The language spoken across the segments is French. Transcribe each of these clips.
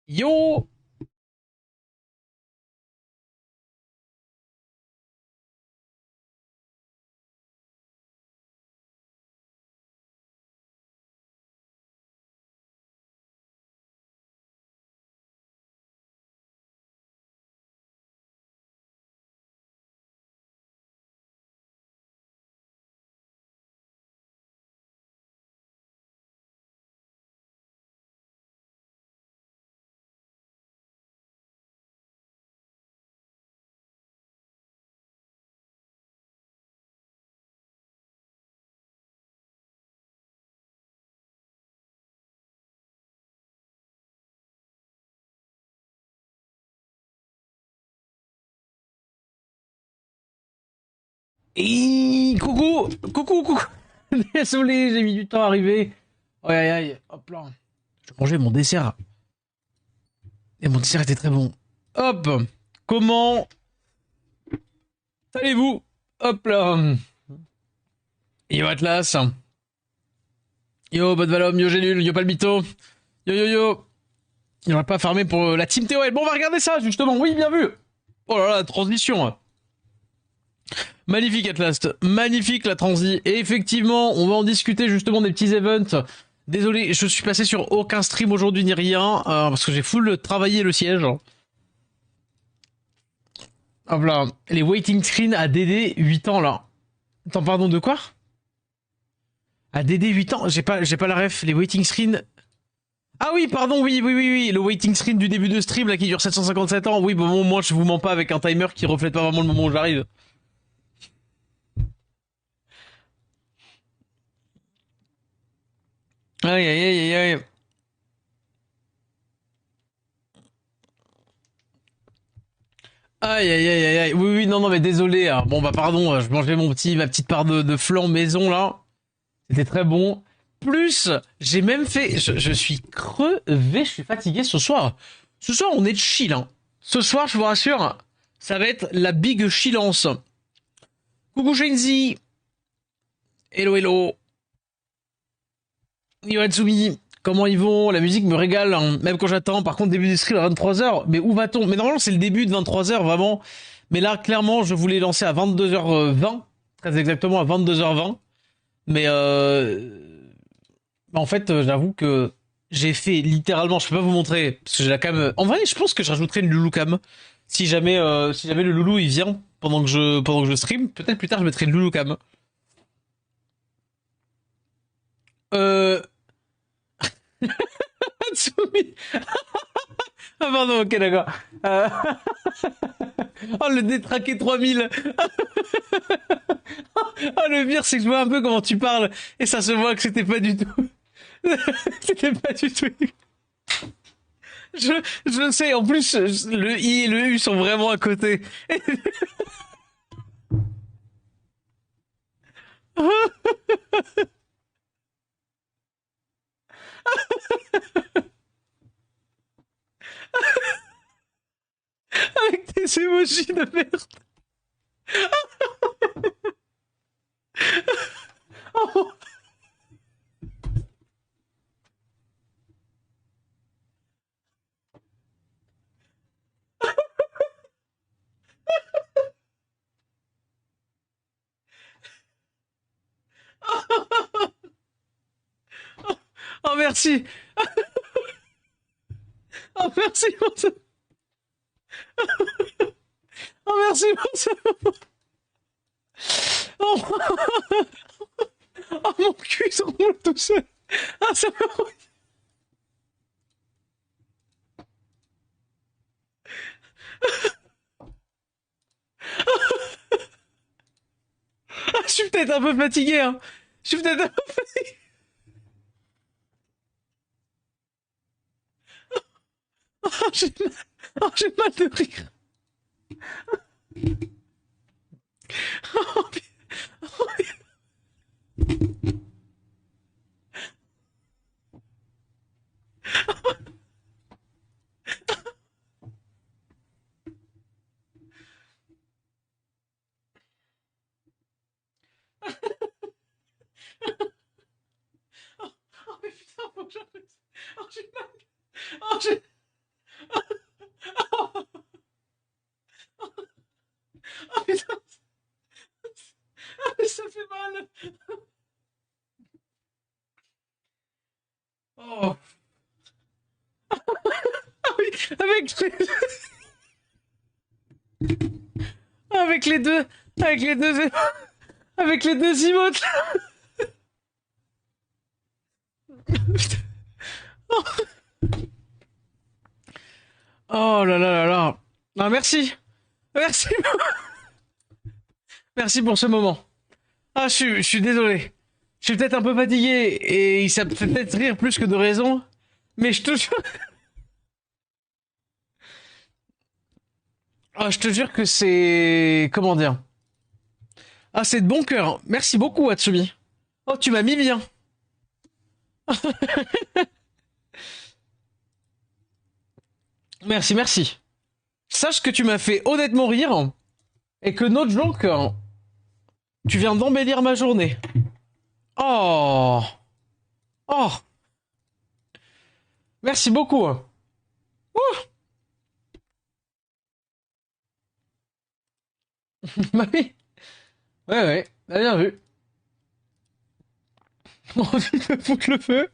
Yo! Et coucou! Coucou, coucou! Désolé, j'ai mis du temps à arriver. Aïe aïe aïe, hop là. Je mangeais mon dessert. Et mon dessert était très bon. Hop! Comment allez-vous? Hop là! Yo Atlas! Yo Bot Valom, yo Gélule, yo Palmito! Yo yo yo! Il n'aurait pas farmé pour la team TOL. Bon, on va regarder ça, justement. Oui, bien vu! Oh là là, transition! Magnifique Atlas, magnifique la transi. Et effectivement, on va en discuter justement des petits events. Désolé, je suis passé sur aucun stream aujourd'hui ni rien, parce que j'ai full travaillé le siège. Hop là, les waiting screen à DD 8 ans là. Attends, pardon, de quoi? À DD 8 ans, j'ai pas la ref, les waiting screen. Ah oui, pardon, oui, le waiting screen du début de stream là qui dure 757 ans. Oui, bon, moi je vous mens pas avec un timer qui reflète pas vraiment le moment où j'arrive. Aïe aïe aïe aïe aïe. Aïe aïe aïe aïe aïe. Oui oui non non mais désolé. Hein. Bon bah pardon, je mangeais ma petite part de flan maison là. C'était très bon. Plus j'ai même fait, je suis crevé, je suis fatigué ce soir. Ce soir on est chill. Hein. Ce soir je vous rassure, ça va être la big chillance. Coucou Shenzi, hello hello, Yoatsumi. Comment ils vont? La musique me régale, hein. Même quand j'attends. Par contre, début du stream à 23 h. Mais où va-t-on? Mais normalement, c'est le début de 23 h, vraiment. Mais là, clairement, je voulais lancer à 22 h 20. Très exactement à 22 h 20. Mais en fait, j'avoue que j'ai fait littéralement, je peux pas vous montrer, parce que j'ai la cam. En vrai, je pense que je rajouterai une loulou cam. Si jamais le loulou il vient pendant que je stream, peut-être plus tard je mettrai une loulou cam. Euh... Hatsumi. Ah pardon, ok d'accord. Euh... Oh le détraqué 3000. Oh le pire c'est que je vois un peu comment tu parles et ça se voit que c'était pas du tout. C'était pas du tout. Je, je sais, en plus le I et le U sont vraiment à côté. Avec tes émojis de merde. Oh, oh merci. Oh merci pour ça. Oh merci pour ça. Oh, oh mon cul il s'enroule tout seul. Ah ça me... Ah, je suis peut-être un peu fatigué hein. Je suis peut-être un peu fatigué. Oh, j'ai mal de rire. Oh, oh, mais putain, faut que j'arrête. Oh, j'ai mal. Oh, j'ai... Oh. Ah oui, avec les deux, avec les deux, avec les deux emotes. Oh là là là là. Ah, merci. Merci. Merci pour ce moment. Ah, je suis désolé. Je suis peut-être un peu fatigué et ça me fait peut-être rire plus que de raison. Mais je te jure. Ah, je te jure que c'est. Comment dire? Ah, c'est de bon cœur. Merci beaucoup, Atsumi. Oh, tu m'as mis bien. Merci, merci. Sache que tu m'as fait honnêtement rire et que notre joke, tu viens d'embellir ma journée. Oh. Oh. Merci beaucoup. Ouh. Bah oui. Ouais, ouais. Bah, bien vu. On va foutre le feu.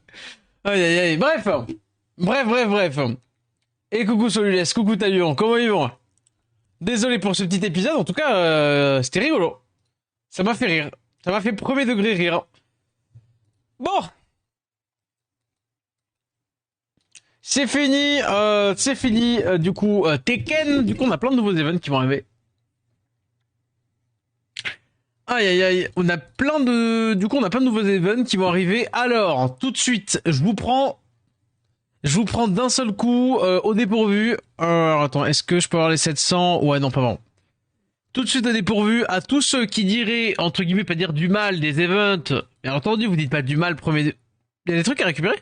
Aïe, aïe, aïe. Bref. Bref, bref, bref. Et coucou Solulès, coucou Taluan, comment ils vont? Désolé pour ce petit épisode, en tout cas, c'était rigolo. Ça m'a fait rire. Ça m'a fait premier degré rire. Bon, c'est fini, du coup, Tekken, du coup, on a plein de nouveaux events qui vont arriver. Aïe aïe aïe, on a plein de, du coup, on a plein de nouveaux events qui vont arriver. Alors, tout de suite, je vous prends d'un seul coup, au dépourvu. Alors, attends, est-ce que je peux avoir les 700? Ouais, non, pas vraiment. Tout de suite au dépourvu à tous ceux qui diraient, entre guillemets, pas dire du mal des events. Bien entendu, vous dites pas du mal, premier. Il y a des trucs à récupérer?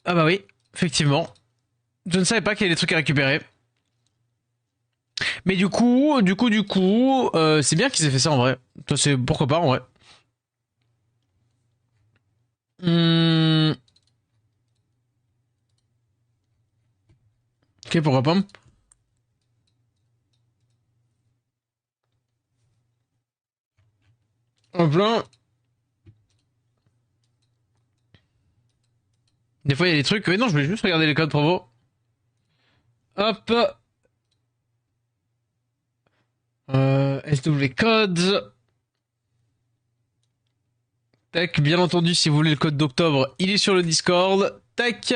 Ah bah oui, effectivement. Je ne savais pas qu'il y avait des trucs à récupérer. Mais c'est bien qu'ils aient fait ça en vrai. Ça, c'est pourquoi pas en vrai. Hmm, ok, pourquoi pas. En plein. Des fois, il y a des trucs. Mais non, je voulais juste regarder les codes promo. Hop. SW codes. Tac, bien entendu, si vous voulez le code d'octobre, il est sur le Discord. Tac.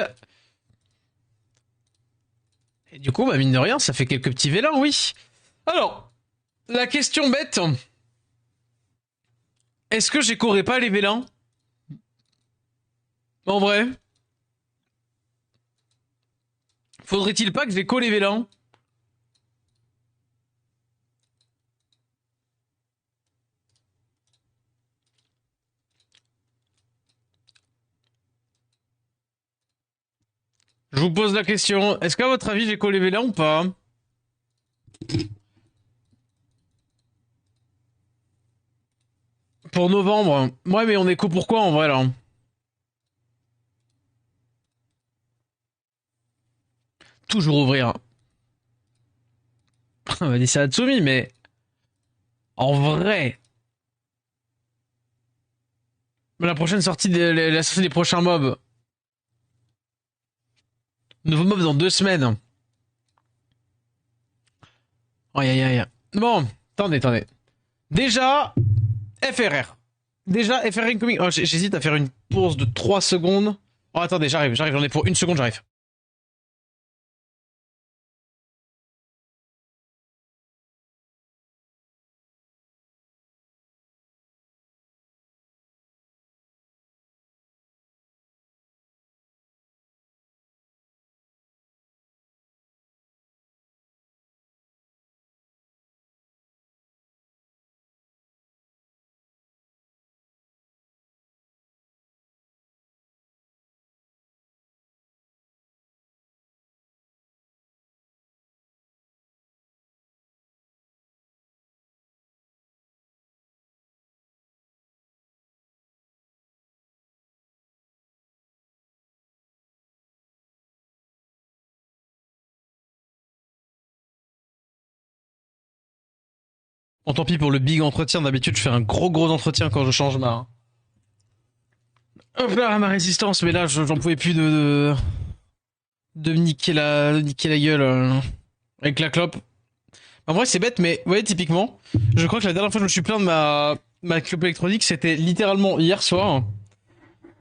Et du coup, bah, mine de rien, ça fait quelques petits vélins, oui. Alors, la question bête. Est-ce que j'écourrais pas les vélins? En vrai? Faudrait-il pas que j'écho les vélins? Je vous pose la question. Est-ce qu'à votre avis, j'écho les vélins ou pas? Pour novembre. Ouais, mais on écho pourquoi en vrai, là? Toujours ouvrir. On va dire ça à Tsumi, mais en vrai, la prochaine sortie, la sortie des prochains mobs. Nouveau mob dans 2 semaines. Aïe aïe aïe. Bon, attendez. Déjà, FRR. Déjà, FRR incoming. Oh, j'hésite à faire une pause de 3 secondes. Oh, attendez, j'en ai pour 1 seconde, j'arrive. Bon, tant pis pour le big entretien. D'habitude, je fais un gros entretien quand je change hop là, ma résistance. Mais là, j'en pouvais plus de me niquer la gueule avec la clope. En vrai, c'est bête, mais vous voyez, typiquement, je crois que la dernière fois que je me suis plaint de ma clope électronique, c'était littéralement hier soir.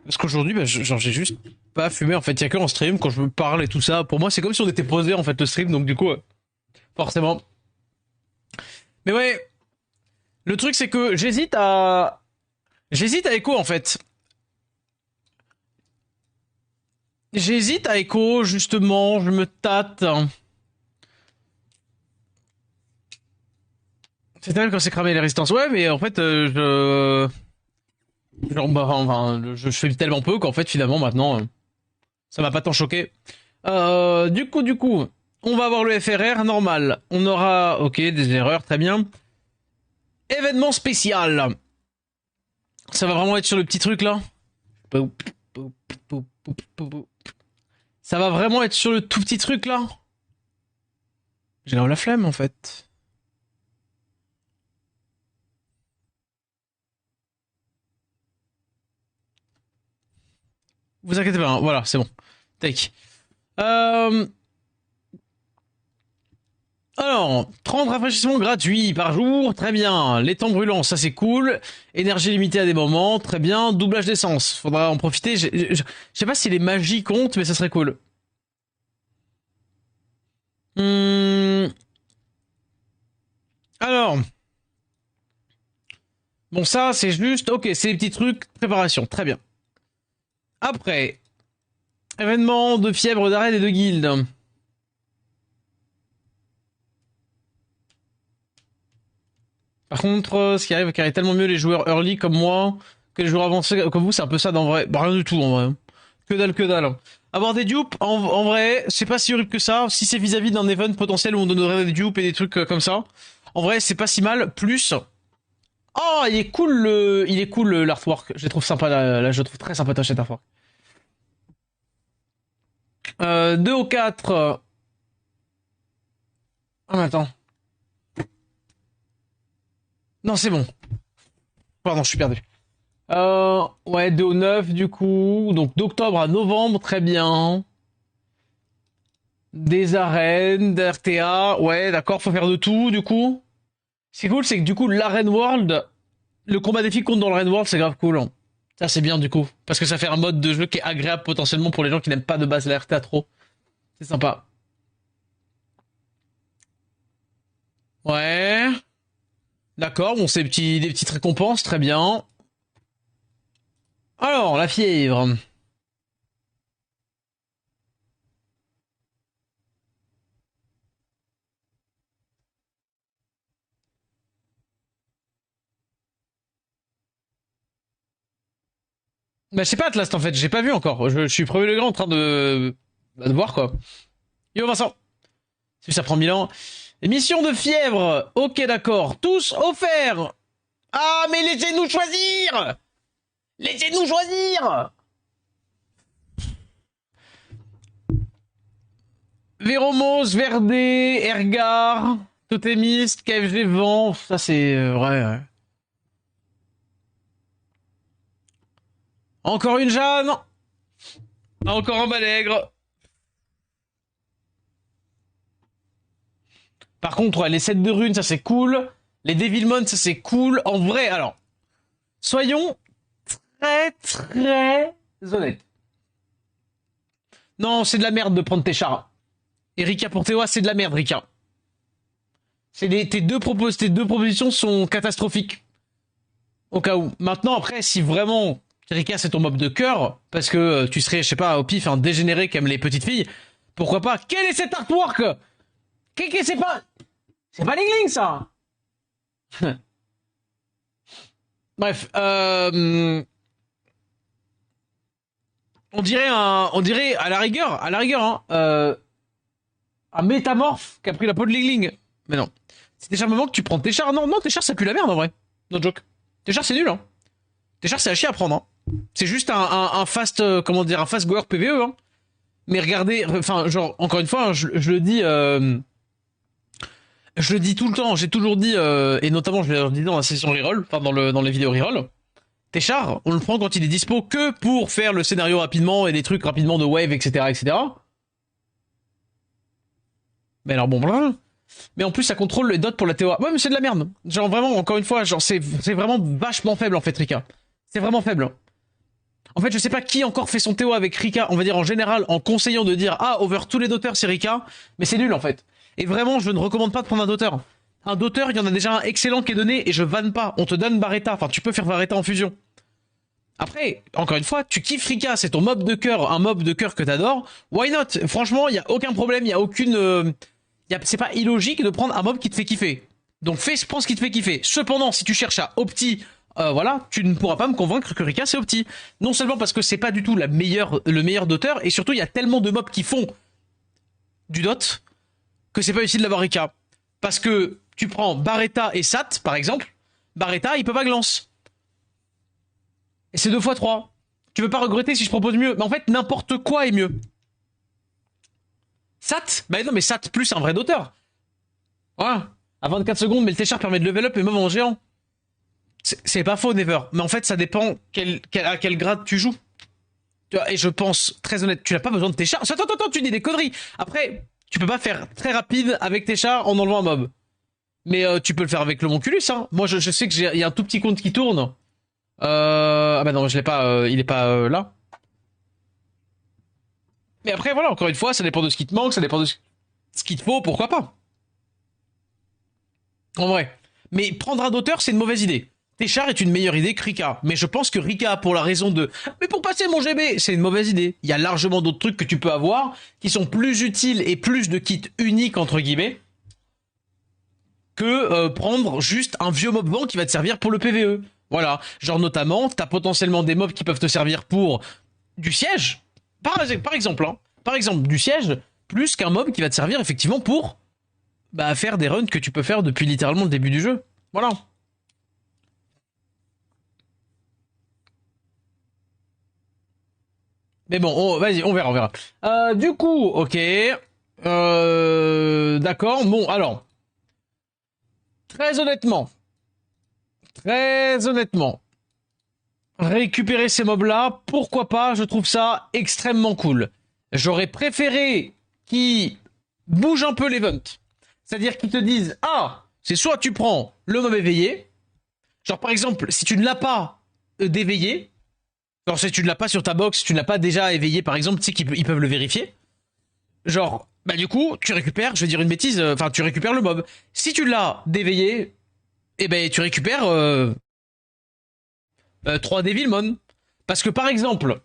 Parce qu'aujourd'hui, bah, genre, j'ai juste pas fumé. En fait, il y a que en stream, quand je me parle et tout ça. Pour moi, c'est comme si on était posé, en fait, le stream. Donc, du coup, forcément. Mais ouais, le truc, c'est que j'hésite à Echo, en fait. J'hésite à Echo, justement, je me tâte. C'est terrible quand c'est cramé les résistances. Ouais, mais en fait, genre, bah, enfin, je fais tellement peu qu'en fait, finalement, maintenant, ça m'a pas tant choqué. Du coup, on va avoir le FRR normal. On aura, ok, des erreurs, très bien. Événement spécial. Ça va vraiment être sur le petit truc là. Ça va vraiment être sur le tout petit truc là. J'ai grave la flemme en fait. Vous inquiétez pas, hein. Voilà, c'est bon. Take. Alors, 30 rafraîchissements gratuits par jour, très bien. Les temps brûlants, ça c'est cool. Énergie limitée à des moments, très bien. Doublage d'essence, faudra en profiter. Je sais pas si les magies comptent, mais ça serait cool. Alors, bon ça c'est juste, ok, c'est les petits trucs, préparation, très bien. Après, événement de fièvre d'arène et de guilde. Par contre, ce qui arrive, carrer tellement mieux les joueurs early comme moi que les joueurs avancés comme vous, c'est un peu ça dans vrai. Bah, rien du tout en vrai. Que dalle. Avoir des dupes, en vrai, c'est pas si horrible que ça. Si c'est vis-à-vis d'un event potentiel où on donnerait des dupes et des trucs comme ça, en vrai, c'est pas si mal. Plus, oh, il est cool l'artwork. Je le trouve sympa là, je le trouve très sympatoche cet artwork. 2 au 4. Ah, mais attends. Non, c'est bon. Pardon, je suis perdu. Ouais, 2 au 9 du coup. Donc d'octobre à novembre, très bien. Des arènes, d'RTA, ouais, d'accord, faut faire de tout du coup. Ce qui est cool, c'est que du coup, l'arène world, le combat des filles compte dans l'arène world, c'est grave cool. Hein. Ça, c'est bien du coup. Parce que ça fait un mode de jeu qui est agréable potentiellement pour les gens qui n'aiment pas de base la RTA trop. C'est sympa. Ouais. D'accord, bon, c'est des petites récompenses, très bien. Alors, la fièvre. Bah, je sais pas, Atlas, en fait, j'ai pas vu encore. Je suis premier degré en train de voir, quoi. Yo, Vincent. Si ça prend 1000 ans. Émission de fièvre. Ok, d'accord. Tous offerts. Ah, mais laissez-nous choisir. Laissez-nous choisir. Véromos, Verdé, Ergar, Totémiste, KFG, Vent. Ça, c'est vrai. Ouais. Encore une Jeanne. Encore un Balègre. Par contre, ouais, les sets de runes, ça c'est cool. Les Devilmon, ça c'est cool. En vrai, alors, soyons très honnêtes. Non, c'est de la merde de prendre tes chars. Et Rika pour Théoa, c'est de la merde, Rika. Tes deux propositions sont catastrophiques. Au cas où. Maintenant, après, si vraiment Rika c'est ton mob de cœur, parce que tu serais, je sais pas, au pif, un dégénéré qui aime les petites filles, pourquoi pas? Quel est cet artwork? C'est pas... C'est pas Lingling, ça. Bref, on dirait à la rigueur, hein, un métamorphe qui a pris la peau de Lingling. Mais non. C'est déjà un moment que tu prends tes chars. Non, tes chars, ça pue la merde en vrai. No joke. Tes chars, c'est nul, hein. Tes chars, c'est à chier à prendre, hein. C'est juste un fast, comment dire, un fast goer PVE, hein. Mais regardez, enfin, genre, encore une fois, hein, je le dis, Je le dis tout le temps, j'ai toujours dit, et notamment je le dis dans la session reroll, enfin dans les vidéos reroll, Téchar, on le prend quand il est dispo que pour faire le scénario rapidement et des trucs rapidement de wave, etc., etc. Mais alors bon, voilà. Mais en plus, ça contrôle les dots pour la TOA. Ouais, mais c'est de la merde. Genre vraiment, encore une fois, genre c'est vraiment vachement faible en fait, Rika. C'est vraiment faible. En fait, je sais pas qui encore fait son TOA avec Rika, on va dire en général, en conseillant de dire ah, over tous les doteurs c'est Rika, mais c'est nul en fait. Et vraiment, je ne recommande pas de prendre un doteur. Un doteur, il y en a déjà un excellent qui est donné et je vanne pas. On te donne Barretta, enfin tu peux faire Barretta en fusion. Après, encore une fois, tu kiffes Rika, c'est ton mob de cœur, un mob de cœur que t'adores. Why not? Franchement, il y a aucun problème, il y a aucune, c'est pas illogique de prendre un mob qui te fait kiffer. Donc prends ce qui te fait kiffer. Cependant, si tu cherches à opti, voilà, tu ne pourras pas me convaincre que Rika c'est opti. Non seulement parce que c'est pas du tout le meilleur doteur, et surtout il y a tellement de mobs qui font du dot que c'est pas utile d'avoir Rika. Parce que tu prends Barretta et Sat, par exemple, Barretta il peut pas glance. Et c'est 2 x 3. Tu veux pas regretter si je propose mieux. Mais en fait, n'importe quoi est mieux. Sat? Bah non, mais Sat plus un vrai doteur. Voilà. À 24 secondes, mais le Téchar permet de level up et même en géant. C'est pas faux, Never. Mais en fait, ça dépend à quel grade tu joues. Tu vois, et je pense, très honnête, tu n'as pas besoin de Téchar. Attends, tu dis des conneries. Après, tu peux pas faire très rapide avec Téchar en enlevant un mob. Mais tu peux le faire avec le Monculus, hein. Moi, je sais que il y a un tout petit compte qui tourne. Ah bah non, je l'ai pas, il est pas là. Mais après, voilà, encore une fois, ça dépend de ce qui te manque, ça dépend de ce qu'il te faut, pourquoi pas. En vrai. Mais prendre un d'auteur, c'est une mauvaise idée. Téchar est une meilleure idée que Rika. Mais je pense que Rika, pour la raison de mais pour passer mon GB, c'est une mauvaise idée. Il y a largement d'autres trucs que tu peux avoir qui sont plus utiles et plus de kits uniques, entre guillemets, que prendre juste un vieux mob banc qui va te servir pour le PVE. Voilà. Genre notamment, t'as potentiellement des mobs qui peuvent te servir pour du siège. Par exemple, hein. Par exemple, du siège, plus qu'un mob qui va te servir effectivement pour bah, faire des runs que tu peux faire depuis littéralement le début du jeu. Voilà. Mais bon, vas-y, on verra, on verra. Du coup, ok. D'accord. Bon, alors, très honnêtement, très honnêtement, récupérer ces mobs-là, pourquoi pas, je trouve ça extrêmement cool. J'aurais préféré qu'ils bougent un peu l'event. C'est-à-dire qu'ils te disent, ah, c'est soit tu prends le mob éveillé, genre par exemple, si tu ne l'as pas d'éveillé, genre si tu ne l'as pas sur ta box, si tu ne l'as pas déjà éveillé par exemple, tu sais qu'ils peuvent le vérifier, genre, bah du coup, tu récupères, je vais dire une bêtise, enfin tu récupères le mob. Si tu l'as d'éveillé, eh ben tu récupères 3 Devilmon. Parce que par exemple,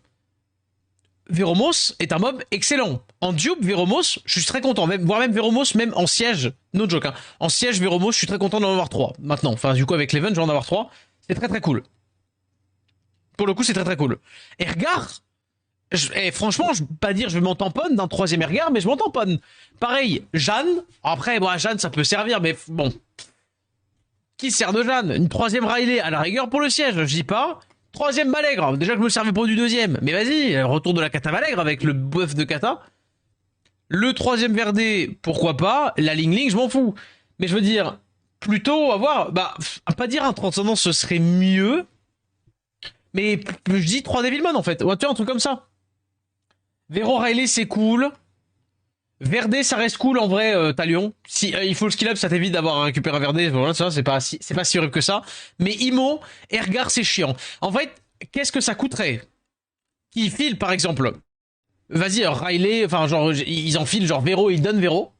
Veromos est un mob excellent. En dupe, Veromos, je suis très content. Même, voire même Veromos, même en siège, no joke, hein. En siège, Veromos, je suis très content d'en avoir 3. Maintenant, enfin, du coup, avec l'event, je vais en avoir 3. C'est très très cool. Pour le coup, c'est très très cool. Ergar, franchement, je vais pas dire je m'en tamponne d'un troisième Ergar, mais je m'en tamponne. Pareil, Jeanne. Après, bon, Jeanne, ça peut servir, mais bon. Qui sert de Jeanne? Une troisième Riley, à la rigueur pour le siège, je dis pas. Troisième Malègre, déjà que je me servais pas du deuxième. Mais vas-y, retour de la Kata Malègre avec le buff de Kata. Le troisième Verdé, pourquoi pas. La Ling Ling, je m'en fous. Mais je veux dire, plutôt avoir, bah, à pas dire un transcendant, ce serait mieux. Mais je dis 3 Devilman en fait. Ou tu vois, un truc comme ça. Vero Riley, c'est cool. Verdé, ça reste cool en vrai, Talion. Si il faut le skill up, ça t'évite d'avoir à récupérer un Verdé. Voilà, ça, c'est pas si horrible que ça. Mais Imo, Ergar, c'est chiant. En fait, qu'est-ce que ça coûterait qui file par exemple? Vas-y, Riley, enfin genre ils enfilent genre Vero, ils donnent Vero.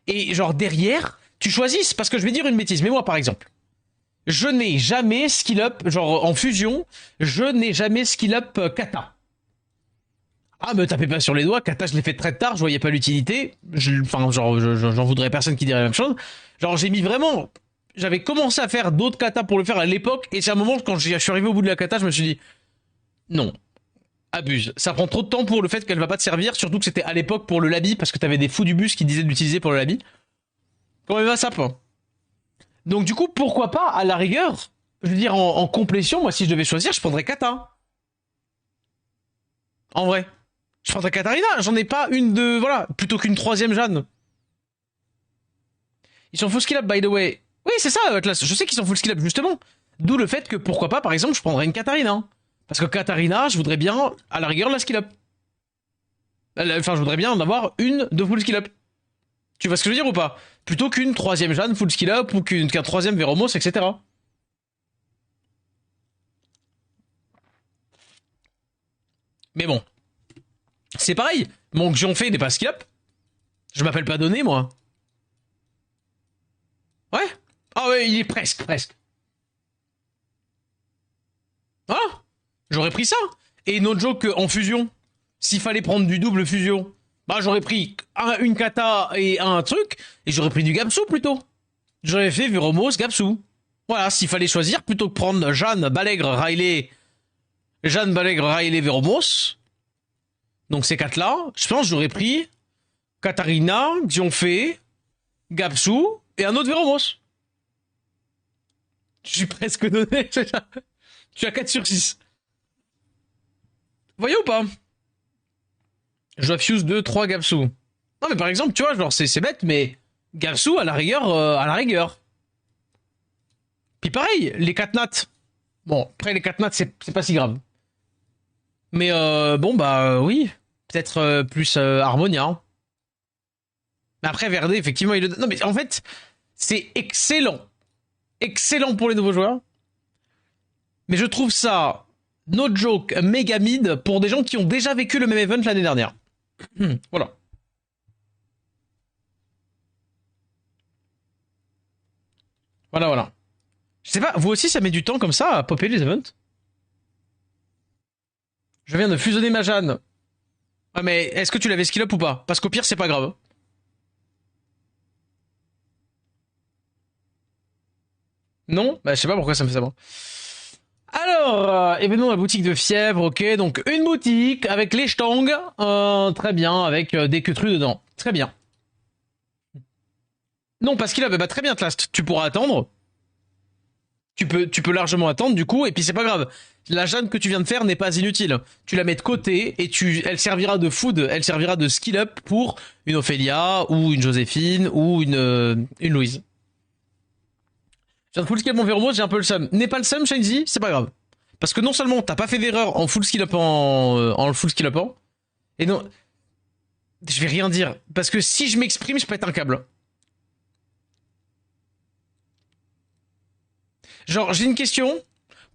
Et genre derrière, tu choisisses parce que je vais dire une bêtise. Mais moi par exemple, je n'ai jamais skill up genre en fusion, je n'ai jamais skill up Kata. Ah, me tapez pas sur les doigts, Kata, je l'ai fait très tard, je voyais pas l'utilité. Enfin, genre, j'en voudrais personne qui dirait la même chose. Genre, j'ai mis vraiment. J'avais commencé à faire d'autres katas pour le faire à l'époque, et c'est un moment, quand je suis arrivé au bout de la kata, je me suis dit, non, abuse. Ça prend trop de temps pour le fait qu'elle va pas te servir, surtout que c'était à l'époque pour le labi, parce que t'avais des fous du bus qui disaient d'utiliser pour le labi. Comment il va ça, point. Donc, du coup, pourquoi pas, à la rigueur, je veux dire, en complétion, moi, si je devais choisir, je prendrais kata. En vrai. Je prendrais Katarina, j'en ai pas une de. Voilà, plutôt qu'une troisième Jeanne. Ils sont full skill up, by the way. Oui, c'est ça, Atlas. Je sais qu'ils sont full skill up, justement. D'où le fait que, pourquoi pas, par exemple, je prendrais une Katarina. Parce que Katarina, je voudrais bien, à la rigueur, la skill up. Enfin, je voudrais bien en avoir une de full skill up. Tu vois ce que je veux dire ou pas? Plutôt qu'une troisième Jeanne full skill up ou qu'un troisième Veromos, etc. Mais bon. C'est pareil. Mon Xionfei n'est pas skill up. Je m'appelle pas Donné, moi. Ouais? Ah ouais, il est presque, presque. Voilà. J'aurais pris ça. Et no joke en fusion. S'il fallait prendre du double fusion, bah j'aurais pris une kata et un truc, et j'aurais pris du Gapsu plutôt. J'aurais fait Viromos, Gapsu. Voilà, s'il fallait choisir, plutôt que prendre Jeanne, Balègre, Riley, Viromos, donc ces quatre-là, je pense que j'aurais pris Katarina, Xionfei, Gapsu et un autre Viromos. Je suis presque donné. Je suis à 4 sur 6. Voyez ou pas? Je dois fuse 2, 3 Gapsu. Non mais par exemple, tu vois, genre c'est bête, mais Gapsu à la rigueur, Puis pareil, les 4 nats. Bon, après les 4 nats, c'est pas si grave. Mais bon bah oui, peut-être plus Harmonia. Hein. Mais après Verde, effectivement, il le... Non mais en fait, c'est excellent. Excellent pour les nouveaux joueurs. Mais je trouve ça, no joke, méga mid pour des gens qui ont déjà vécu le même event l'année dernière. Voilà. Voilà, voilà. Je sais pas, vous aussi ça met du temps comme ça à popper les events? Je viens de fusionner ma Jeanne. Ah mais est-ce que tu l'avais skill up ou pas? Parce qu'au pire c'est pas grave. Non? Bah je sais pas pourquoi ça me fait ça moi. Alors, événement dans la boutique de Fièvre, ok, donc une boutique avec les Stang, très bien, avec des queutrus dedans. Très bien. Non, parce qu'il a, bah très bien, Tlast, tu pourras attendre. Tu peux largement attendre du coup, et puis c'est pas grave. La Jeanne que tu viens de faire n'est pas inutile. Tu la mets de côté et elle servira de food, elle servira de skill up pour une Ophélia ou une Joséphine ou une Louise. Je viens de full skill up mon Veromos, j'ai un peu le seum. N'est pas le seum, Shenzi, c'est pas grave. Parce que non seulement t'as pas fait d'erreur en full skill up en full skill up et non, je vais rien dire parce que si je m'exprime, je pète un câble. Genre, j'ai une question.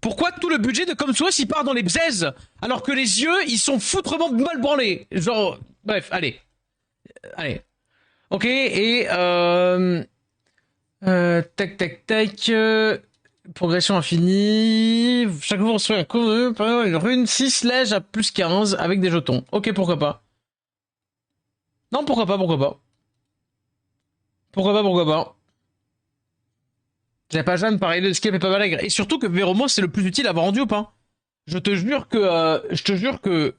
Pourquoi tout le budget de Comsous il part dans les bzaises alors que les yeux ils sont foutrement mal branlés? Genre, bref, allez, allez. Ok et tac tac tac. Progression infinie. Chaque fois on se fait une rune 6 lège à plus 15 avec des jetons. Ok, pourquoi pas. Non, pourquoi pas, pourquoi pas. Pourquoi pas, pourquoi pas. J'ai pas Jeanne, pareil, le skip est pas mal. Et surtout que Véromos c'est le plus utile à avoir en dupe. Hein. Je te jure que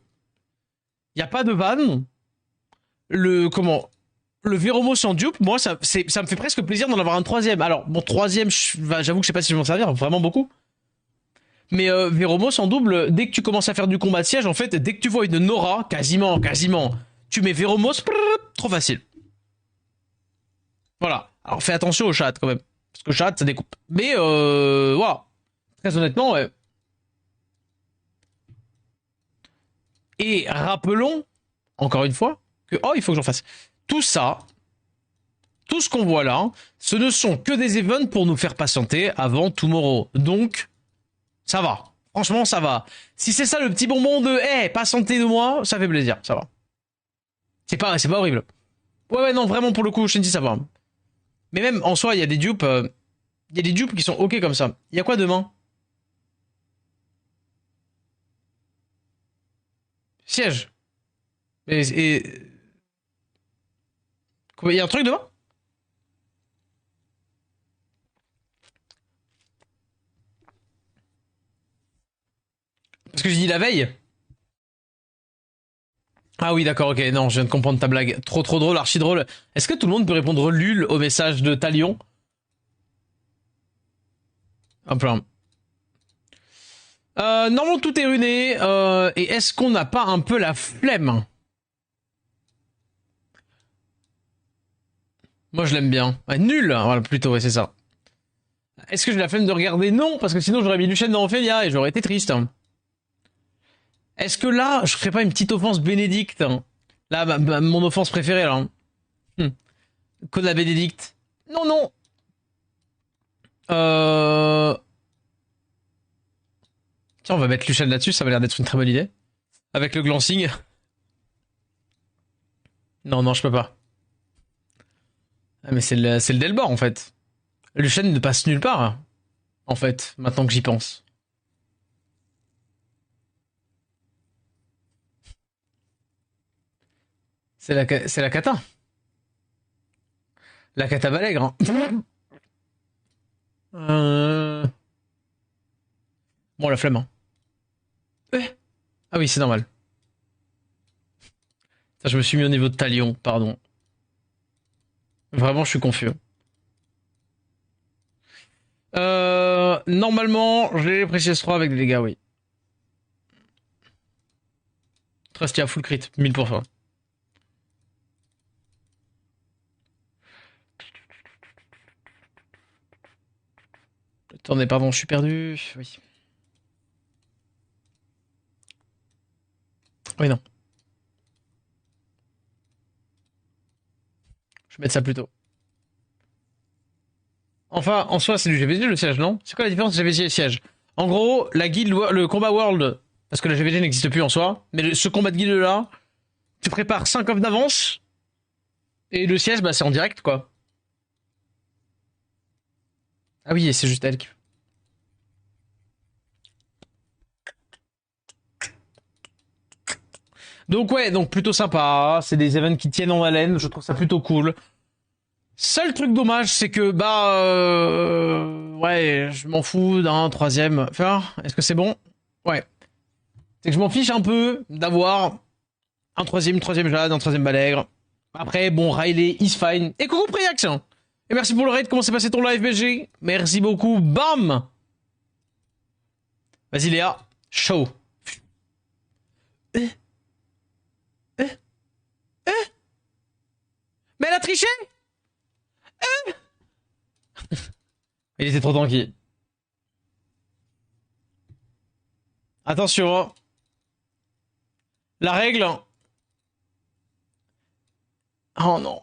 y a pas de vanne. Le Véromos en dupe, moi ça me fait presque plaisir d'en avoir un troisième. Alors mon troisième, j'avoue que je sais pas si je vais m'en servir vraiment beaucoup. Mais Véromos en double, dès que tu commences à faire du combat de siège, en fait, dès que tu vois une Nora, quasiment, tu mets Véromos, trop facile. Voilà. Alors fais attention au chat quand même. Parce que le chat, ça découpe. Mais voilà. Très honnêtement, ouais. Et rappelons, encore une fois, que, oh, il faut que j'en fasse. Tout ça, tout ce qu'on voit là, ce ne sont que des events pour nous faire patienter avant Tomorrow. Donc, ça va. Franchement, ça va. Si c'est ça le petit bonbon de hey, patientez de moi, ça fait plaisir, ça va. C'est pas horrible. Ouais, non, vraiment pour le coup, Shinji, ça va. Mais même en soi, il y a des dupes, qui sont ok comme ça. Il y a quoi demain? Siège. Et il y a un truc demain? Parce que j'ai dit la veille. Ah oui, d'accord, ok, non, je viens de comprendre ta blague. Trop drôle, archi drôle. Est-ce que tout le monde peut répondre Lul au message de Talion? Un peu. Normalement, tout est runé. Et est-ce qu'on n'a pas un peu la flemme? Moi, je l'aime bien. Ouais, nul, hein, voilà, plutôt, ouais, c'est ça. Est-ce que j'ai la flemme de regarder? Non, parce que sinon j'aurais mis Lucien dans Ophélia et j'aurais été triste. Hein. Est-ce que là, je ferais pas une petite offense Bénédicte hein. Là, mon offense préférée, là. Hein. Code la Bénédicte. Non, non. Tiens, on va mettre Lucien là-dessus, ça va l'air d'être une très bonne idée. Avec le glancing. Non, non, je peux pas. Ah, mais c'est le Delbord, en fait. Lucien ne passe nulle part, hein, en fait, maintenant que j'y pense. C'est la cata. La cata Balègre. Hein. Bon, la flemme. Hein. Ah oui, c'est normal. Ça, je me suis mis au niveau de Talion, pardon. Vraiment, je suis confus. Normalement, j'ai les Precious 3 avec des dégâts, oui. Trusty à full crit, 1000%. Attendez, pardon, je suis perdu. Oui. Oui, non. Je vais mettre ça plus tôt. Enfin, en soi, c'est du GVG le siège, non? C'est quoi la différence entre GVG et le siège? En gros, la guilde, le combat world, parce que la GVG n'existe plus en soi, mais ce combat de guilde là, tu prépares 5 offs d'avance, et le siège, bah c'est en direct quoi. Ah oui, et c'est juste elle qui. Donc ouais, donc plutôt sympa, c'est des events qui tiennent en haleine, je trouve ça plutôt cool. Seul truc dommage, c'est que ouais, je m'en fous d'un troisième. Enfin, est-ce que c'est bon? Ouais. C'est que je m'en fiche un peu d'avoir un troisième Jade, un troisième Balègre. Après, bon, Riley is fine. Et coucou Priax. Et merci pour le raid, comment s'est passé ton live BG? Merci beaucoup, bam. Vas-y Léa, show. Mais elle a triché. Il était trop tranquille. Attention. Hein. La règle. Oh non.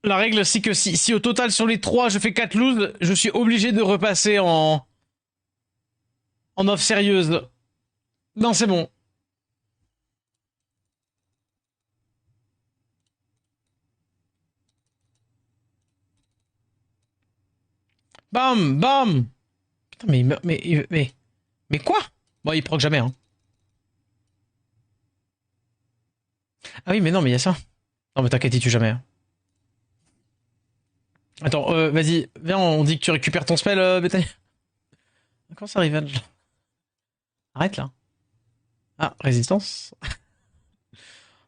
La règle, c'est que si au total sur les 3 je fais 4 loses, je suis obligé de repasser en off sérieuse. Non, c'est bon. Bam, bam. Putain, mais quoi? Bon, il proc jamais, hein. Ah oui, mais non, mais il y a ça. Non, mais t'inquiète, il tue jamais. Hein. Attends, vas-y, viens, on dit que tu récupères ton spell, Bethany. Comment ça, Revenge? Arrête là. Ah, résistance.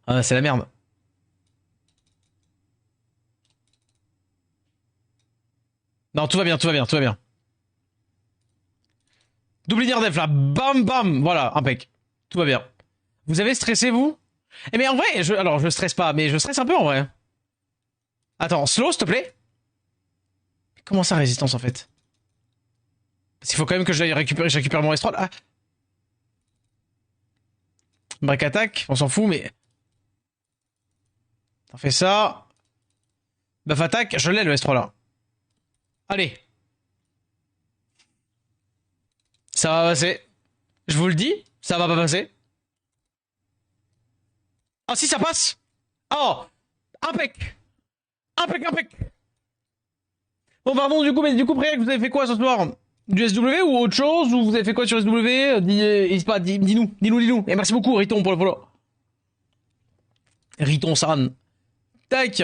Ah, c'est la merde. Non, tout va bien, tout va bien, tout va bien. Double def là, bam bam, voilà, impec. Tout va bien. Vous avez stressé vous? Eh mais en vrai, alors je stresse pas, mais je stresse un peu en vrai. Attends, slow s'il te plaît. Comment ça résistance en fait? Parce qu'il faut quand même que j'aille récupérer, je récupère mon S3 là. Ah. Break attack, on s'en fout mais... T'en fais ça. Buff attack, je l'ai le S3 là. Allez. Ça va passer. Je vous le dis, ça va pas passer. Ah si, ça passe. Oh, impec. Impec, impec. Bon, pardon, du coup, mais du coup, Priac, vous avez fait quoi ce soir? Du SW ou autre chose? Ou vous avez fait quoi sur SW? N'hésite pas, dis-nous, dis-nous, dis-nous. Et merci beaucoup, Riton, pour le follow. Riton San. Tac.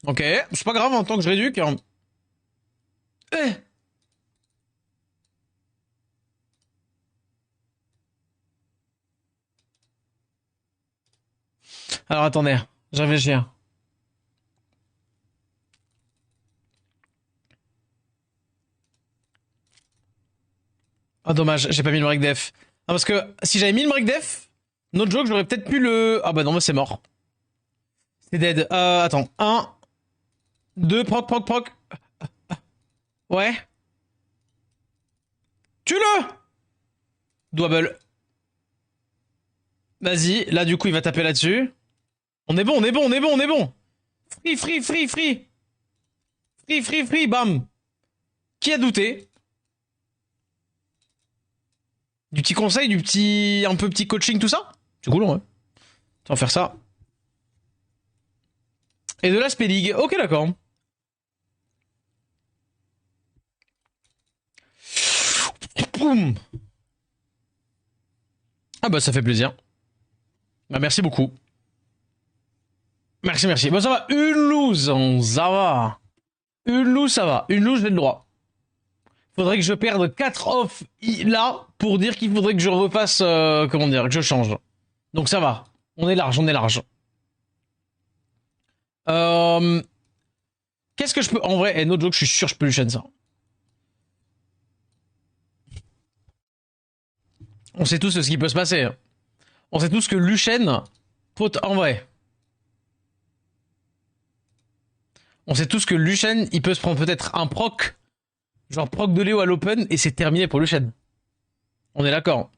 Ok, c'est pas grave en tant que je réduque. Eh. Alors attendez, je réfléchis. Ah dommage, j'ai pas mis le break def. Non, parce que si j'avais mis le break def, notre joke, j'aurais peut-être pu le... Ah bah non, mais c'est mort. T'es dead. Attends. Un, deux, proc, proc, proc. Ouais. Tue-le! Double. Vas-y. Là, du coup, il va taper là-dessus. On est bon, on est bon, on est bon, on est bon. Free, free, free, free. Free, free, free, bam. Qui a douté? Du petit conseil, du petit... un peu petit coaching, tout ça? C'est cool, ouais. On va faire ça. Et de la Spé League. Ok, d'accord. Boum. Ah bah ça fait plaisir. Bah merci beaucoup. Merci, merci. Bon ça va, une loose, ça va. Une loose, ça va. Une loose, j'ai le droit. Faudrait que je perde 4 off là pour dire qu'il faudrait que je refasse, comment dire, que je change. Donc ça va. On est large, on est large. Qu'est-ce que je peux... En vrai, no joke, je suis sûr que je peux lui chaîner ça. On sait tous ce qui peut se passer. On sait tous que Luchen, en vrai. On sait tous que Luchen, il peut se prendre peut-être un proc, genre proc de Léo à l'open, et c'est terminé pour Luchen. On est d'accord.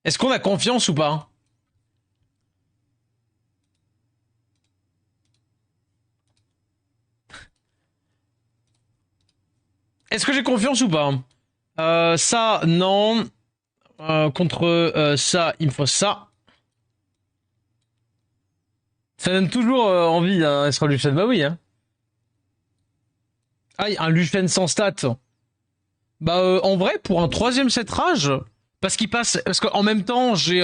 Est-ce qu'on a confiance ou pas? Est-ce que j'ai confiance ou pas? Ça, non. Contre ça, il me faut ça. Ça donne toujours envie, hein, Esra Luchen. Bah oui, hein. Ah, un Luchen sans stats. Bah, en vrai, pour un troisième set rage, parce qu'il passe, parce qu'en même temps, j'ai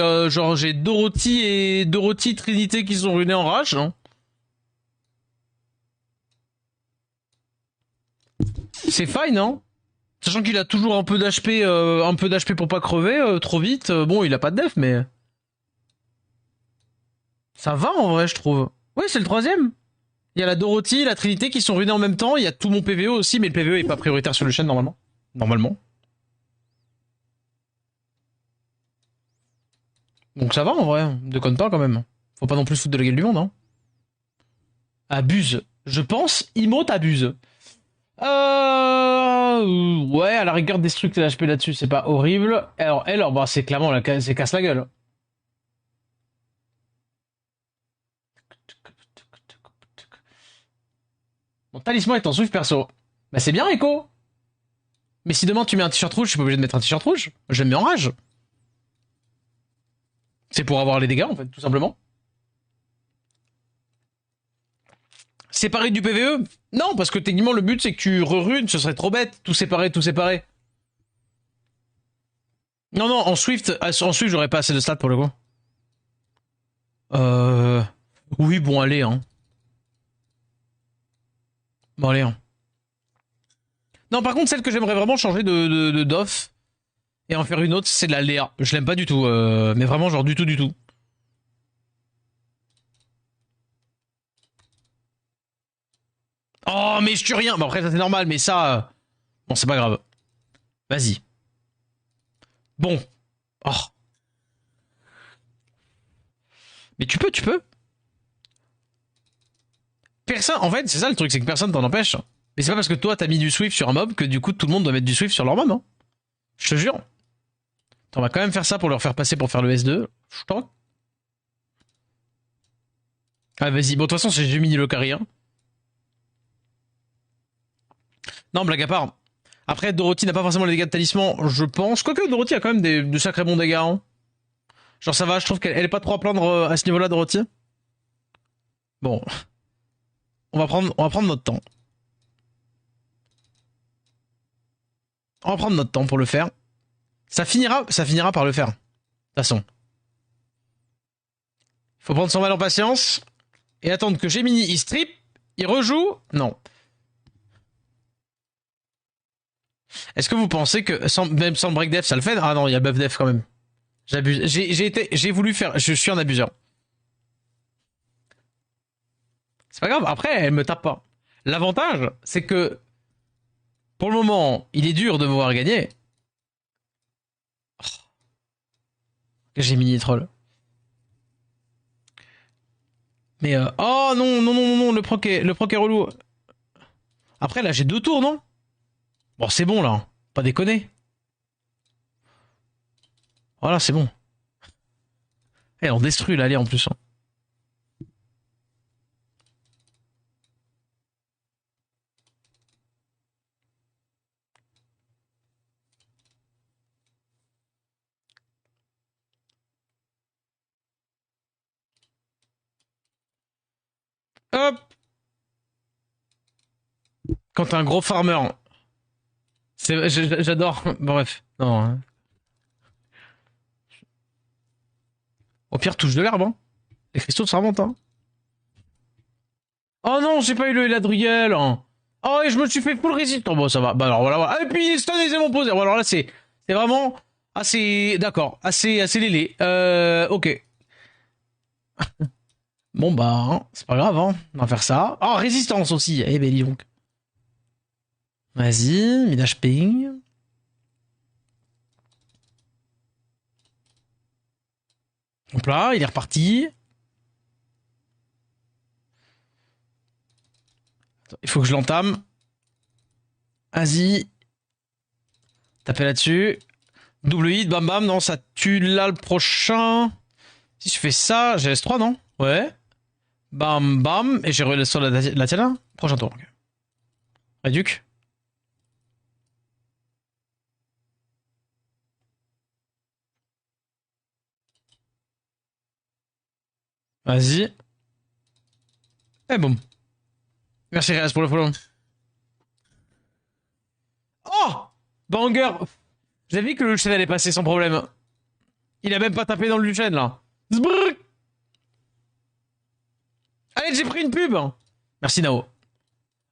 j'ai Dorothy Trinité qui sont ruinés en rage. Hein. C'est fine, hein. Sachant qu'il a toujours un peu d'HP pour pas crever trop vite. Bon, il a pas de def, mais ça va en vrai, je trouve. Oui, c'est le troisième. Il y a la Dorothy, la Trinité qui sont ruinés en même temps. Il y a tout mon PVE aussi, mais le PVE est pas prioritaire sur le chaîne normalement. Normalement. Donc ça va en vrai. Déconne pas quand même. Faut pas non plus foutre de la gueule du monde. Hein. Abuse. Je pense, Imo abuse. Ouais, à la rigueur, Destruct et l'HP là-dessus, c'est pas horrible. Alors, bah, c'est clairement, c'est casse la gueule. Mon talisman est en Swift perso. Bah, c'est bien, Echo. Mais si demain tu mets un t-shirt rouge, je suis pas obligé de mettre un t-shirt rouge. Je le mets en rage. C'est pour avoir les dégâts, en fait, tout simplement. Séparé du PVE? Non, parce que techniquement, le but, c'est que tu re-runes, ce serait trop bête. Tout séparé, tout séparé. Non, non, en Swift, j'aurais pas assez de stats pour le coup. Oui, bon, allez, hein. Bon, allez, hein. Non, par contre, celle que j'aimerais vraiment changer de d'off et en faire une autre, c'est la Léa. Je l'aime pas du tout, mais vraiment, genre, du tout, du tout. Oh, mais je tue rien. Bon, après, ça, c'est normal, mais ça. Bon, c'est pas grave. Vas-y. Bon. Oh. Mais tu peux, tu peux. Personne, en fait, c'est ça le truc, c'est que personne t'en empêche. Mais c'est pas parce que toi t'as mis du Swift sur un mob que du coup tout le monde doit mettre du Swift sur leur mob. Hein. Je te jure. On va quand même faire ça pour leur faire passer pour faire le S2. Je crois. Ah vas-y, bon de toute façon j'ai mis le carry. Hein. Non, blague à part. Après, Dorothy n'a pas forcément les dégâts de talisman, je pense. Quoique Dorothy a quand même de sacrés bons dégâts. Hein. Genre ça va, je trouve qu'elle est pas trop à plaindre à ce niveau-là, Dorothy. Bon. On va prendre notre temps. On va prendre notre temps pour le faire. Ça finira par le faire. De toute façon. Faut prendre son mal en patience. Et attendre que Gemini il strip. Il rejoue. Non. Est-ce que vous pensez que même sans le break def ça le fait? Ah non, il y a buff def quand même. J'abuse. J'ai voulu faire. Je suis un abuseur. C'est pas grave. Après, elle me tape pas. L'avantage, c'est que pour le moment, il est dur de me voir gagner. Oh, J'ai mini troll. Mais oh non, non, non, non, non, le proc est relou. Après, là, j'ai 2 tours, non? Bon, c'est bon, là. Pas déconner. Voilà, c'est bon. Eh, on détruit l'allée en plus. Hein. Hop! Quand t'es un gros farmer. J'adore. Bon, bref. Non. Hein. Au pire, touche de l'herbe. Hein. Les cristaux, ça remonte. Hein. Oh non, j'ai pas eu le Eladriel. Hein. Oh, et je me suis fait full résistant. Bon, ça va. Bah alors, voilà, voilà. Ah, et puis, stun et mon posé. Bon, alors là, c'est vraiment assez... D'accord. Assez lélé. Ok. Bon, bah, hein, c'est pas grave, hein. On va faire ça. Oh, résistance aussi. Eh ben, dis donc. Vas-y, midage ping. Hop là, il est reparti. Attends, il faut que je l'entame. Vas-y. Tapez là-dessus. Double hit, bam bam. Non, ça tue là le prochain. Si je fais ça, j'ai S3, non? Ouais. Bam bam. Et j'ai relais sur la tienne. Prochain tour. Réduc. Vas-y. Et boum. Merci Reyes pour le follow. Oh Banger. J'ai vu que le Luchen allait passer sans problème. Il a même pas tapé dans le Luchen là. Zbrrr. Allez, j'ai pris une pub. Merci Nao.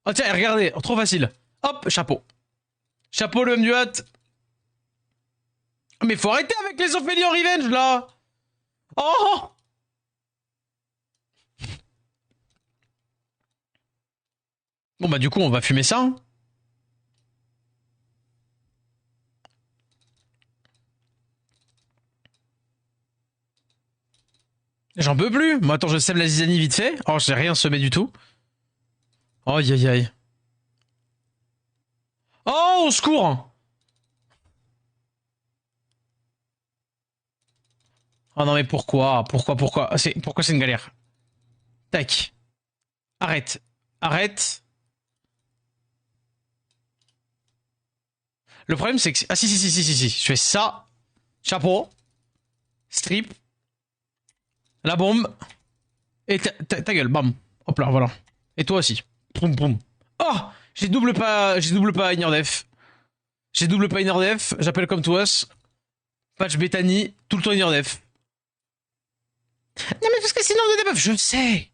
Oh tiens, regardez, oh, trop facile. Hop, chapeau. Chapeau le M-Duat. Mais faut arrêter avec les Ophélie en revenge là. Oh. Bon bah du coup on va fumer ça. Hein. J'en peux plus. Moi attends, je sème la zizanie vite fait. Oh, j'ai rien semé du tout. Oh aïe aïe aïe. Oh, au secours. Oh non mais pourquoi? Pourquoi? Pourquoi c'est une galère? Tac. Arrête. Arrête. Le problème c'est que... Ah si. Je fais ça. Chapeau. Strip. La bombe. Et ta gueule, bam. Hop là, voilà. Et toi aussi. Poum poum. Oh, j'ai double pas Inner Def. J'ai double pas Inner Def. J'appelle comme toi. Patch Bethany, tout le temps Inner Def. Non mais parce que sinon on debuff. Je sais.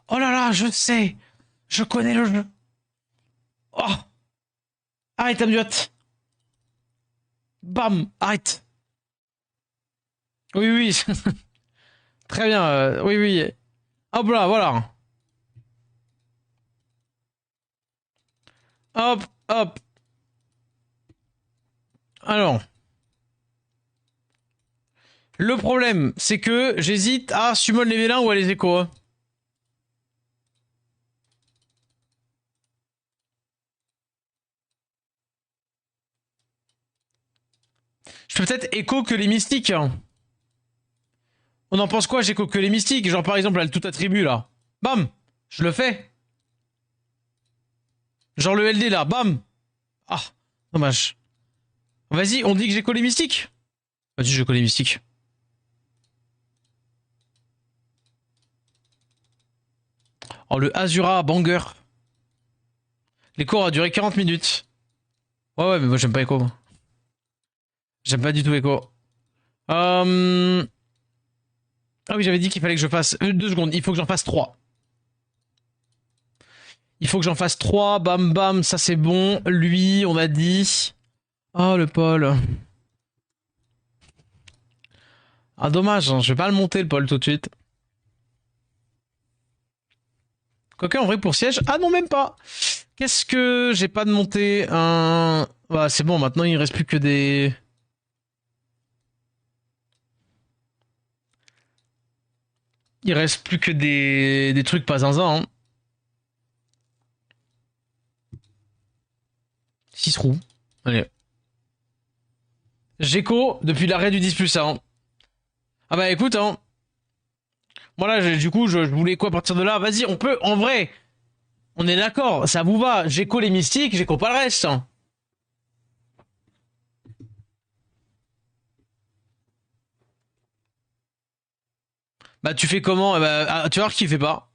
Oh là là, je sais. Je connais le jeu. Oh. Arrête, Amduat. Bam, arrête. Oui. Très bien, oui. Hop là, voilà. Hop. Alors. Le problème, c'est que j'hésite à summon les vélins ou à les échos. Hein. Je peux peut-être écho que les mystiques. Hein. On en pense quoi, j'écho que les mystiques? Genre par exemple, elle tout attribue là. Bam. Je le fais. Genre le LD là, bam. Ah, dommage. Vas-y, on dit que j'écho les mystiques. Vas-y, j'écho les mystiques. Oh, le Azura banger. L'écho a duré 40 minutes. Ouais, mais moi j'aime pas Echo. J'aime pas du tout Echo. Ah oui, j'avais dit qu'il fallait que je fasse... 2 secondes, il faut que j'en fasse 3. Il faut que j'en fasse 3, bam bam, ça c'est bon. Lui, on a dit... Oh, le Paul. Ah, dommage, hein, je vais pas le monter le Paul tout de suite. Quoique, en vrai, pour siège... Ah non, même pas. Qu'est-ce que j'ai pas de monter un... Bah, c'est bon, maintenant il reste plus que des... Il reste plus que des trucs pas zinzin. Hein. 6 roues. Allez. Géco depuis l'arrêt du 10+1. Ah bah écoute, hein. Moi là, du coup, je voulais quoi à partir de là. Vas-y, on peut, en vrai. On est d'accord, ça vous va. Géco les mystiques, Géco pas le reste. Hein. Bah tu fais comment? Tu vas voir qu'il fait pas.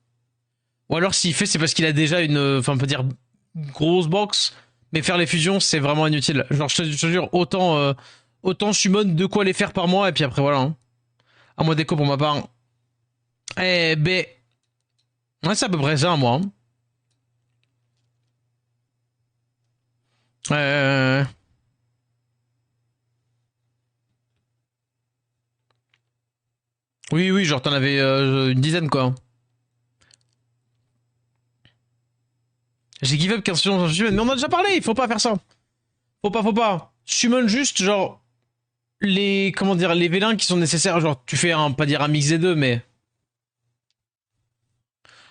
Ou alors s'il fait, c'est parce qu'il a déjà une, enfin on peut dire grosse box. Mais faire les fusions, c'est vraiment inutile. Genre je te jure, autant je suis mode de quoi les faire par mois et puis après voilà. Hein. À moi déco pour ma part. Eh ben, ouais, c'est à peu près ça moi. Hein. Euh... Oui oui, genre t'en avais une dizaine quoi. J'ai give up 15 sur Summon, mais on en a déjà parlé, il faut pas faire ça. Faut pas. Summon juste genre les comment dire les vélins qui sont nécessaires, genre tu fais un pas dire un mix des deux mais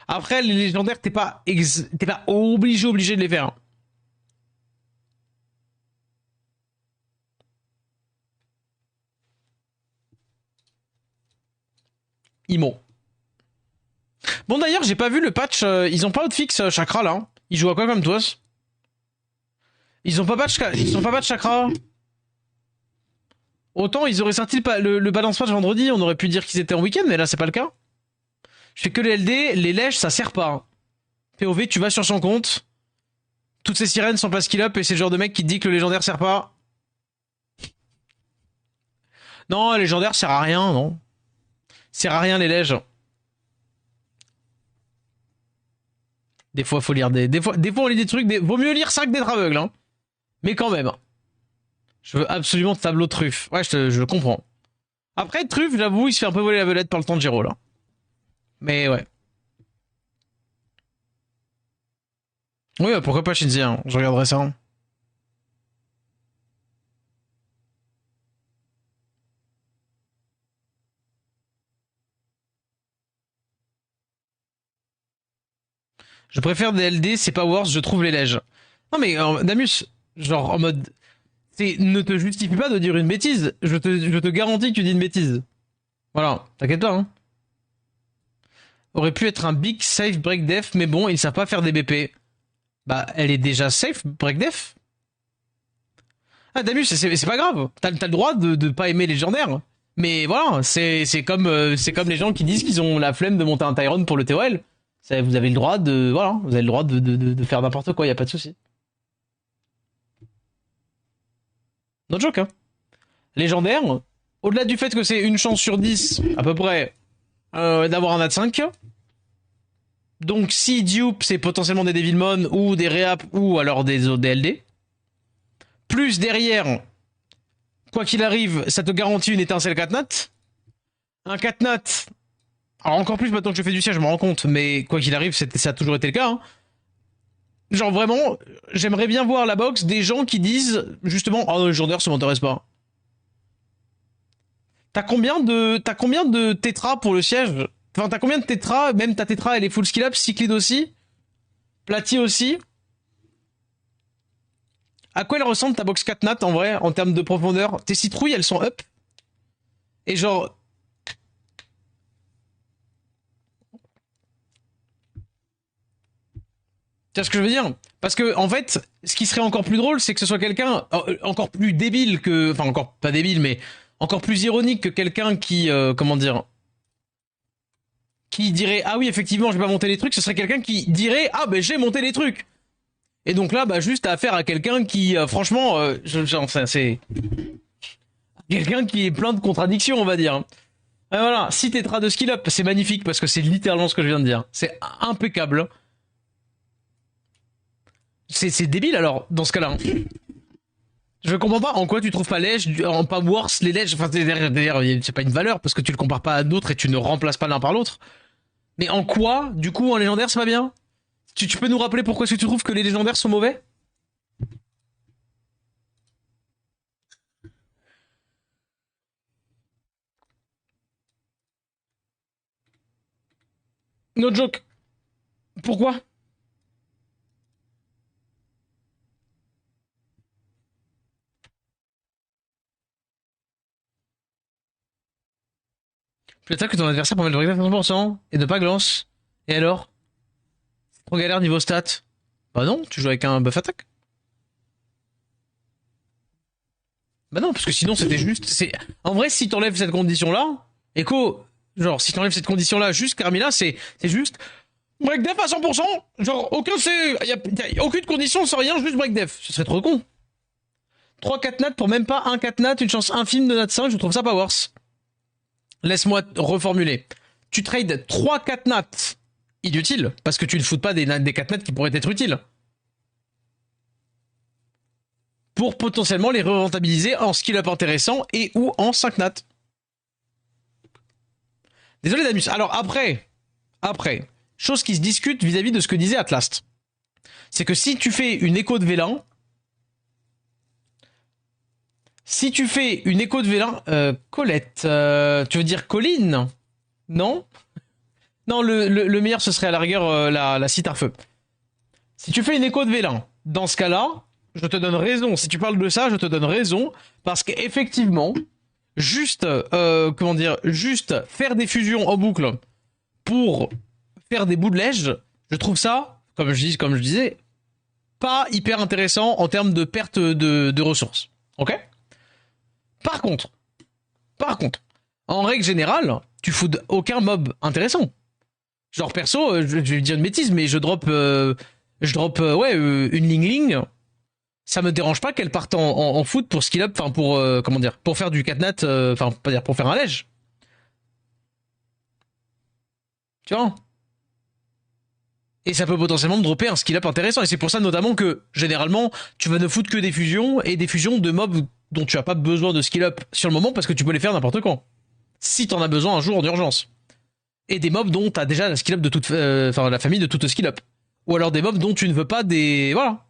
après les légendaires t'es pas obligé de les faire. Imo. Bon d'ailleurs, j'ai pas vu le patch, ils ont pas outfix chakra là. Hein. Ils jouent à quoi comme toi? Ils ont pas patch chakra. Autant ils auraient sorti le balance patch vendredi, on aurait pu dire qu'ils étaient en week-end, mais là c'est pas le cas. Je fais que les LD, les lèches ça sert pas. Hein. POV, tu vas sur son compte, toutes ces sirènes sont pas skill up et c'est le genre de mec qui te dit que le légendaire sert pas. Non, le légendaire sert à rien, non. Sert à rien les lèges. Des fois faut lire des fois on lit des trucs, vaut mieux lire ça que d'être aveugle, hein. Mais quand même. Je veux absolument tableau truffe. Ouais, je le comprends. Après, truffe, j'avoue, il se fait un peu voler la vedette par le Tanjiro, là. Mais ouais. Oui, pourquoi pas Shinji, hein. Je regarderai ça. Hein. Je préfère des LD, c'est pas worse, je trouve les lèges. Non mais, Damus, genre en mode... Ne te justifie pas de dire une bêtise. Je te garantis que tu dis une bêtise. Voilà, t'inquiète pas, hein. Aurait pu être un big safe break def, mais bon, ils savent pas faire des BP. Bah, elle est déjà safe break def. Ah, Damus, c'est pas grave. T'as le droit de pas aimer légendaire. Mais voilà, c'est comme les gens qui disent qu'ils ont la flemme de monter un Tyrone pour le TOL. Vous avez le droit de voilà, vous avez le droit de faire n'importe quoi, y a pas de souci. No joke, hein. Légendaire, au-delà du fait que c'est une chance sur 10 à peu près d'avoir un AD5. Donc si dupe, c'est potentiellement des Devilmon ou des Reap ou alors des ODLD. Plus derrière, quoi qu'il arrive, ça te garantit une étincelle Catnat. Un Catnat, alors encore plus maintenant que je fais du siège, je me rends compte, mais quoi qu'il arrive, ça a toujours été le cas. Hein. Genre vraiment, j'aimerais bien voir la box des gens qui disent justement, oh le légendaire ça m'intéresse pas. T'as combien de tétras pour le siège? Enfin, t'as combien de tétras? Même ta tétra, elle est full skill up, cyclide aussi, Plati aussi. À quoi elle ressemble ta box 4 nat en vrai, en termes de profondeur? Tes citrouilles, elles sont up. Et genre, tu vois ce que je veux dire? Parce que, en fait, ce qui serait encore plus drôle, c'est que ce soit quelqu'un encore plus débile que. Enfin, encore pas débile, mais encore plus ironique que quelqu'un qui. Comment dire? Qui dirait ah oui, effectivement, je vais pas monter les trucs. Ce serait quelqu'un qui dirait ah ben j'ai monté les trucs. Et donc là, bah, juste à affaire à quelqu'un qui, franchement, enfin, c'est quelqu'un qui est plein de contradictions, on va dire. Et voilà, si tétra de skill up, c'est magnifique parce que c'est littéralement ce que je viens de dire. C'est impeccable. C'est débile alors, dans ce cas-là. Hein. Je comprends pas en quoi tu trouves pas lèche, en pas worse les lèches. Enfin, d'ailleurs, c'est pas une valeur parce que tu le compares pas à d'autres et tu ne remplaces pas l'un par l'autre. Mais en quoi, du coup, en légendaire, c'est pas bien? Tu peux nous rappeler pourquoi est-ce que tu trouves que les légendaires sont mauvais? No joke. Pourquoi? Tu attaques ton adversaire pour mettre le breakdef à 100% et ne pas glance. Et alors? Trop galère niveau stats. Bah non, tu joues avec un buff attaque. Bah non, parce que sinon c'était juste. En vrai, si t'enlèves cette condition-là, Echo, genre, si t'enlèves cette condition-là, juste Carmilla, c'est juste breakdef à 100%. Genre, y a aucune condition sans rien, juste breakdef. Ce serait trop con. 3-4 nats pour même pas un 4 nat, une chance infime de nat 5, je trouve ça pas worse. Laisse-moi reformuler. Tu trades 3-4 nats inutiles, parce que tu ne foutes pas des 4 nats qui pourraient être utiles. Pour potentiellement les re-rentabiliser en skill up intéressant et ou en 5 nats. Désolé Damus. Alors après, chose qui se discute vis-à-vis de ce que disait Atlast. C'est que si tu fais une écho de vélin, Colette, tu veux dire Colline? Non? Non, le meilleur ce serait à la rigueur la cithare feu. Si tu fais une écho de vélin, dans ce cas-là, je te donne raison. Si tu parles de ça, je te donne raison. Parce qu'effectivement, juste faire des fusions en boucle pour faire des bouts de lège, je trouve ça, comme je disais, pas hyper intéressant en termes de perte de ressources. Ok? Par contre, en règle générale, tu fous aucun mob intéressant. Genre perso, je vais dire une bêtise, mais je drop une Ling Ling. Ça me dérange pas qu'elle parte en foot pour skill up, enfin pour pour faire du catnat, enfin pas dire pour faire un lège. Tu vois. Et ça peut potentiellement me dropper un skill up intéressant. Et c'est pour ça notamment que généralement tu vas ne foutre que des fusions et des fusions de mobs dont tu as pas besoin de skill up sur le moment parce que tu peux les faire n'importe quand. Si t'en as besoin un jour en urgence. Et des mobs dont t'as déjà la skill up de toute, la famille de toute skill up. Ou alors des mobs dont tu ne veux pas des, voilà.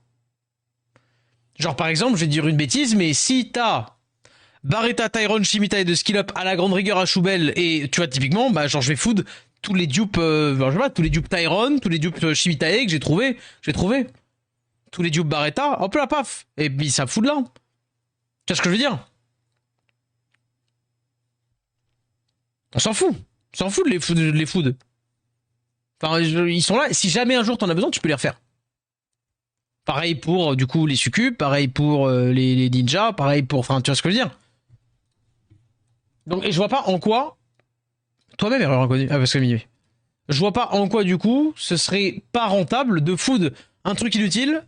Genre par exemple, je vais dire une bêtise, mais si t'as Barretta, Tyrone, Shimita et de skill up à la grande rigueur à Choubel et tu vois typiquement, bah genre je vais food tous les dupes, je sais pas, tous les dupes Tyrone, tous les dupes Shimitae que j'ai trouvé, tous les dupes Barretta, hop là paf, et puis ça fout de là. Tu vois ce que je veux dire? On s'en fout de les food. Enfin, ils sont là. Si jamais un jour t'en as besoin, tu peux les refaire. Pareil pour du coup les succubes, pareil pour les ninjas, pareil pour, enfin, tu vois ce que je veux dire? Donc, et je vois pas en quoi. Toi-même, erreur inconnue. Ah, parce que minuit. Je vois pas en quoi, du coup, ce serait pas rentable de food un truc inutile